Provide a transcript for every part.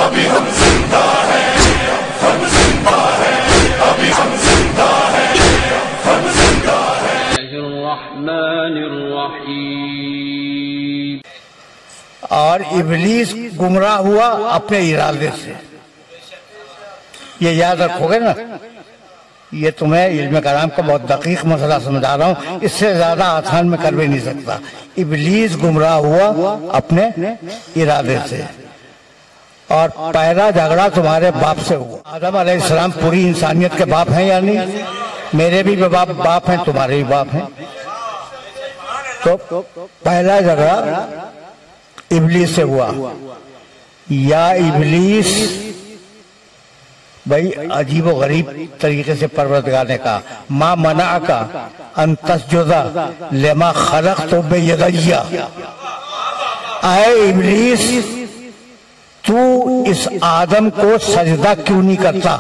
ابھی ہم زندہ ہیں، ہم زندہ ہیں، ابھی ہم زندہ ہیں، ہم زندہ ہیں۔ الرحمن الرحیم۔ اور ابلیس گمراہ ہوا اپنے ارادے سے، یہ یاد رکھو گے نا۔ یہ تمہیں علم کلام کا بہت دقیق مسئلہ سمجھا رہا ہوں، اس سے زیادہ آسان میں کر بھی نہیں سکتا۔ ابلیس گمراہ ہوا اپنے ارادے سے، اور پہلا جھگڑا تمہارے باپ سے ہوا۔ آدم علیہ السلام پوری انسانیت کے باپ ہیں یا نہیں؟ میرے بھی باپ ہیں، تمہارے بھی باپ ہیں۔ تو پہلا جھگڑا ابلیس سے ہوا۔ یا ابلیس، بھائی عجیب و غریب طریقے سے پروردگار نے کہا ما منعک ان تسجد لما خلقت بیدی، اے ابلیس تو اس آدم کو سجدہ کیوں نہیں کرتا؟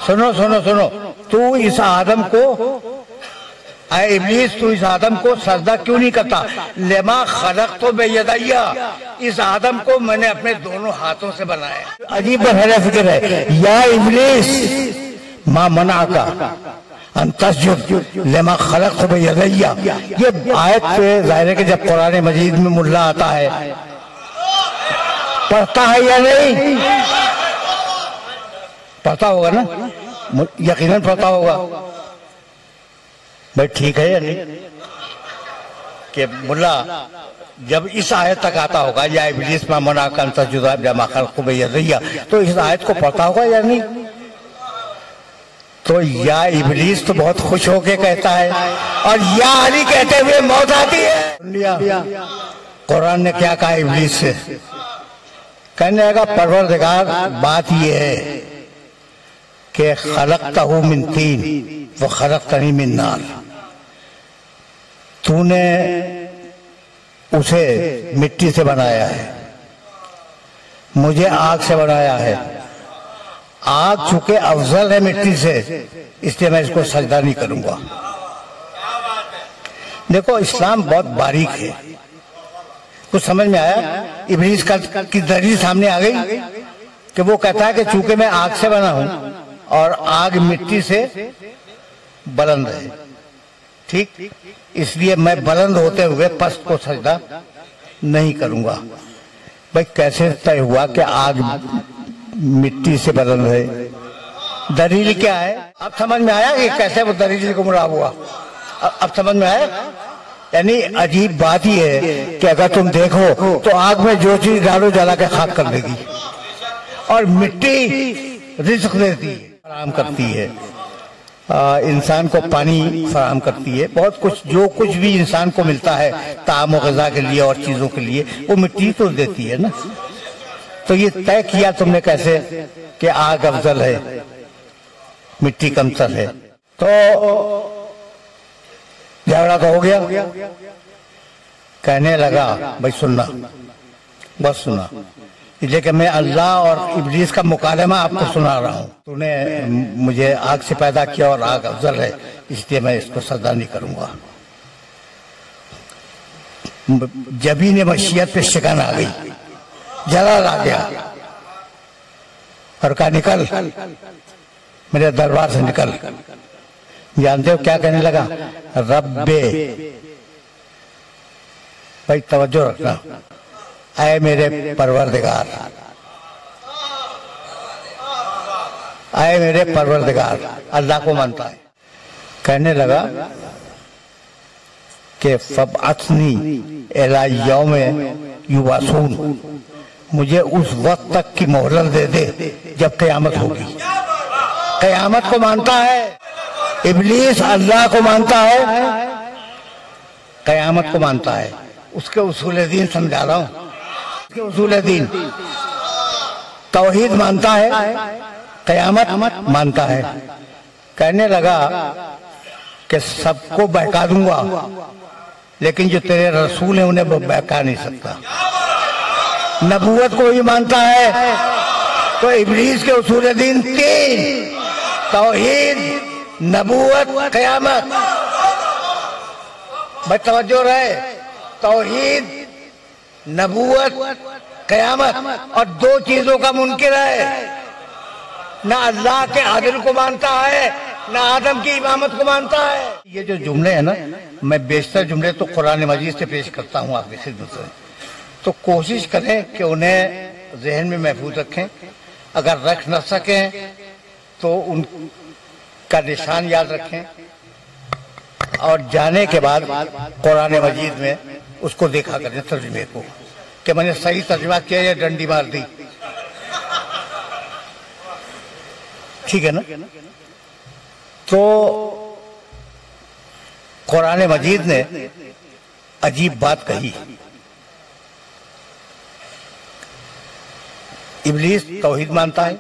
سنو سنو سنو، تو اس آدم کو، اے ابلیس تو اس آدم کو سجدہ کیوں نہیں کرتا؟ لما خلقت بیدی، اس آدم کو میں نے اپنے دونوں ہاتھوں سے بنایا۔ عجیب بحر فکر ہے۔ یا ابلیس ما منعک ان تسجد لما خلقت بیدی، یہ آیت پہ ظاہر ہے کہ جب قرآن مجید میں ملا آتا ہے پڑھتا ہے یا نہیں؟ پڑھتا ہوگا نا، یقیناً پڑھتا ہوگا۔ بھائی ٹھیک ہے یعنی کہ ملا جب اس آیت تک آتا ہوگا یا ابلیس ما منعک ان تسجد لما خلقت بیدی، تو اس آیت کو پڑھتا ہوگا یا نہیں؟ تو یا ابلیس تو بہت خوش ہو کے کہتا ہے، اور یا علی کہتے ہوئے موت آتی ہے۔ قرآن نے کیا کہا ابلیس سے؟ کہنے لگا پروردگار بات یہ ہے کہ خلقتہ من طین وخلقتنی من نار، تو نے اسے مٹی سے بنایا ہے، مجھے آگ سے بنایا ہے۔ آگ چونکہ افضل ہے مٹی سے، اس لیے میں اس کو سجدہ نہیں کروں گا۔ دیکھو اسلام بہت باریک ہے، کچھ سمجھ میں آیا؟ ابلیس کی دلیل سامنے آ گئی کہ وہ کہتا ہے کہ چونکہ میں آگ سے بنا ہوں اور آگ مٹی سے بلند ہے، ٹھیک، اس لیے میں بلند ہوتے ہوئے پست کو سجدہ نہیں کروں گا۔ بھائی کیسے طے ہوا کہ آگ مٹی سے بلند ہے؟ دلیل کیا ہے؟ اب سمجھ میں آیا کہ کیسے وہ دلیل گمراہ ہوا؟ اب سمجھ میں آیا؟ یعنی عجیب بات ہی ہے کہ اگر تم دیکھو تو آگ میں جو چیز ڈالو جلا کے خاک کر دے گی، اور مٹی رزق دیتی ہے، فراہم کرتی ہے، انسان کو پانی فراہم کرتی ہے، بہت کچھ، جو کچھ بھی انسان کو ملتا ہے طعام و غذا کے لیے اور چیزوں کے لیے، وہ مٹی تو دیتی ہے نا۔ تو یہ طے کیا تم نے کیسے کہ آگ افضل ہے مٹی کمتر ہے؟ تو جھگڑا تو ہو گیا۔ کہنے لگا بھائی سننا، بس سنا، لیکن میں اللہ اور ابلیس کا مکالمہ آپ کو سنا رہا ہوں۔ تو نے مجھے آگ سے پیدا کیا اور آگ افضل ہے، اس لیے میں اس کو سجدہ نہیں کروں گا۔ جبین مشیت پہ شکن آ گئی، جلال آ گیا، اور کہا نکل میرے دربار سے نکل۔ جانتے ہو کیا کہنے لگا؟ رب، بھائی توجہ رکھنا، اے میرے پروردگار، اے میرے پروردگار، اللہ کو مانتا ہے۔ کہنے لگا کہ فَبْعَثْنِي إِلَى يَوْمِ يُبْعَثُونَ، مجھے اس وقت تک کی مہلت دے دے جب قیامت ہوگی۔ قیامت کو مانتا ہے ابلیس، اللہ کو مانتا ہے، قیامت کو مانتا ہے۔ اس کے اصول دین سمجھا رہا ہوں، اس کے اصول دین، توحید مانتا ہے، قیامت مانتا ہے۔ کہنے لگا کہ سب کو بہکا دوں گا، لیکن جو تیرے رسول ہیں انہیں بہکا نہیں سکتا۔ نبوت کو بھی مانتا ہے۔ تو ابلیس کے اصول دین تین: توحید، نبوت، قیامت۔ بھائی توجہ رہے، توحید، نبوت، قیامت، اور دو چیزوں کا منکر ہے، نہ اللہ کے عدل کو مانتا ہے نہ آدم کی امامت کو مانتا ہے۔ یہ جو جملے ہیں نا، میں بیشتر جملے تو قرآن مجید سے پیش کرتا ہوں آپ کی خدمت میں، تو کوشش کریں کہ انہیں ذہن میں محفوظ رکھیں، اگر رکھ نہ سکیں تو ان کا نشان یاد رکھیں، اور جانے کے بعد قرآن مجید میں اس کو دیکھا کریں ترجمے کو کہ میں نے صحیح ترجمہ کیا یا ڈنڈی مار دی، ٹھیک ہے نا؟ تو قرآن مجید نے عجیب بات کہی، ابلیس توحید مانتا ہے،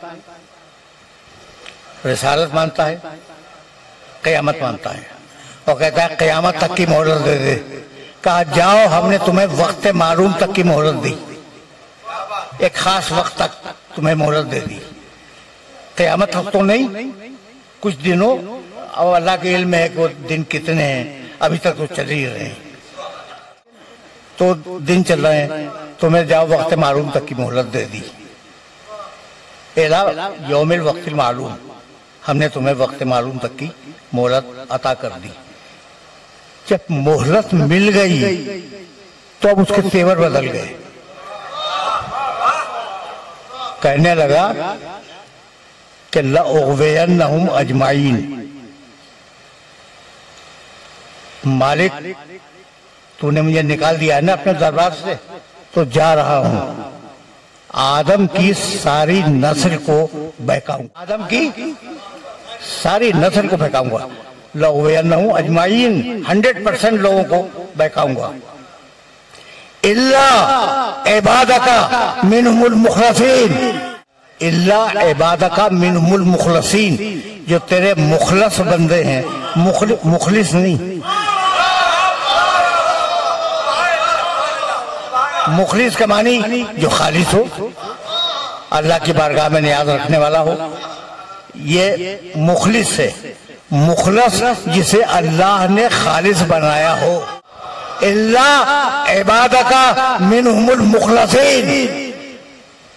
رسالت مانتا ہے، قیامت مانتا ہے، اور کہتا ہے قیامت تک کی مہلت دے دے۔ کہا جاؤ، ہم نے تمہیں وقت معلوم تک کی مہلت دی، ایک خاص وقت تک تمہیں مہلت دے دی، قیامت تک تو نہیں، کچھ دنوں، اور اللہ کے علم ہے کہ وہ دن کتنے ہیں، ابھی تک تو چل ہی رہے ہیں، تو دن چل رہے ہیں، تمہیں جاؤ وقت معلوم تک کی مہلت دے دی، یوم الوقت المعلوم، ہم نے تمہیں وقت معلوم تک کی مہلت عطا کر دی۔ جب مہلت مل گئی تو اب اس کے تیور بدل گئے، کہنے لگا کہ لَأُغْوِيَنَّهُمْ أَجْمَعِينَ، مالک تو نے مجھے نکال دیا ہے نا اپنے دربار سے، تو جا رہا ہوں، آدم کی ساری نسل کو بہکاؤں گا، آدم کی ساری نسل کو بہکاؤں گا، لَأُغْوِيَنَّهُمْ أَجْمَعِينَ، 100% لوگوں کو بہکاؤں گا، إِلَّا عِبَادَكَ مِنْهُمُ الْمُخْلَصِينَ، اللہ عبادکا منہم المخلصین، جو تیرے مخلص بندے ہیں، مخلص نہیں، مخلص کا معنی جو خالص ہو، اللہ کی بارگاہ میں نیاز رکھنے والا ہو، یہ مخلص ہے، مخلص جسے اللہ نے خالص بنایا ہو، اللہ عبادکا منہم المخلصین،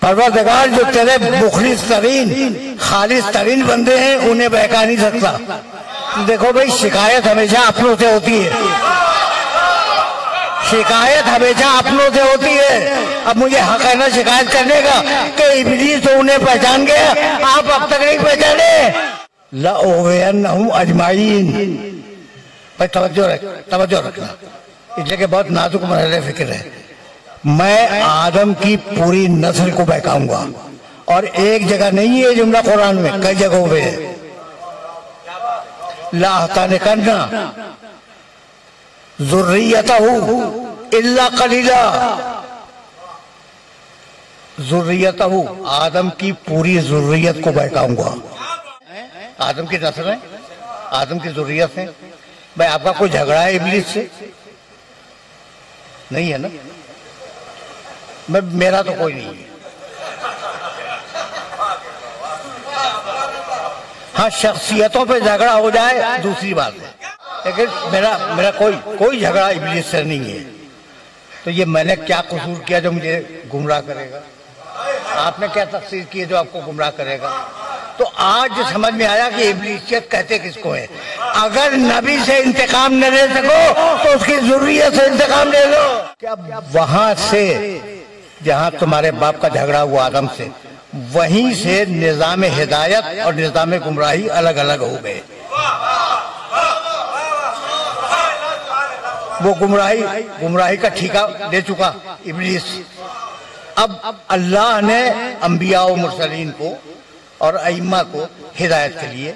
پروردگار جو تیرے مخلص ترین خالص ترین بندے ہیں انہیں بہکا نہیں سکتا۔ دیکھو بھئی، شکایت ہمیشہ اپنوں سے ہوتی ہے، شکایت ہمیشہ اپنوں سے ہوتی ہے، اب مجھے حق ہے نا شکایت کرنے کا کہ ابلیس تو انہیں پہچان گیا، آپ اب تک نہیں پہچانے۔ لَأُغْوِيَنَّهُمْ أَجْمَعِينَ، بھئی توجہ رکھنا، اس لیے کہ بہت نازک مرحلہ فکر ہے۔ میں آدم کی پوری نسل کو بہکاؤں گا، اور ایک جگہ نہیں ہے جملہ قرآن میں، کئی جگہوں پہ ہے، لَأَحْتَنِكَنَّ ذُرِّيَّتَهُ إِلَّا قَلِيلًا، ذریتہ، آدم کی پوری ذریت کو بہکاؤں گا، آدم کی نسل ہے، آدم کی ذریت ہے۔ بھائی آپ کا کوئی جھگڑا ہے ابلیس سے؟ نہیں ہے نا؟ میرا تو کوئی نہیں ہے، ہاں شخصیتوں پہ جھگڑا ہو جائے دوسری بات ہے، لیکن میرا کوئی جھگڑا ابلیس سے نہیں ہے۔ تو یہ میں نے کیا قصور کیا جو مجھے گمراہ کرے گا؟ آپ نے کیا تقصیر کی جو آپ کو گمراہ کرے گا؟ تو آج سمجھ میں آیا کہ ابلیسیت کہتے کس کو ہے۔ اگر نبی سے انتقام نہ لے سکو تو اس کی ذریت سے انتقام لے لو۔ کہ اب وہاں سے جہاں تمہارے باپ کا جھگڑا ہوا آدم سے، وہیں سے نظام ہدایت اور نظام گمراہی الگ الگ ہو گئے۔ وہ گمراہی کا ٹھیکہ لے چکا ابلیس۔ اب اللہ نے انبیاء و مرسلین کو اور ائمہ کو ہدایت کے لیے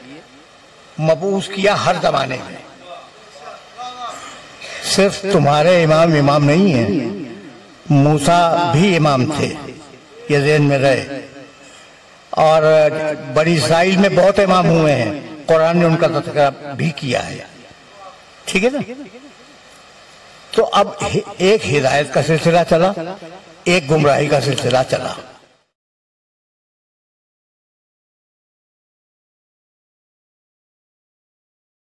مبعوث کیا ہر زمانے میں۔ صرف تمہارے امام نہیں ہیں، موسیٰ بھی امام تھے، یہ ذہن میں رہے، اور بنی اسرائیل میں بہت امام ہوئے ہیں، قرآن نے ان کا تذکرہ بھی کیا ہے، ٹھیک ہے نا؟ تو اب ایک ہدایت کا سلسلہ چلا، ایک گمراہی کا سلسلہ چلا۔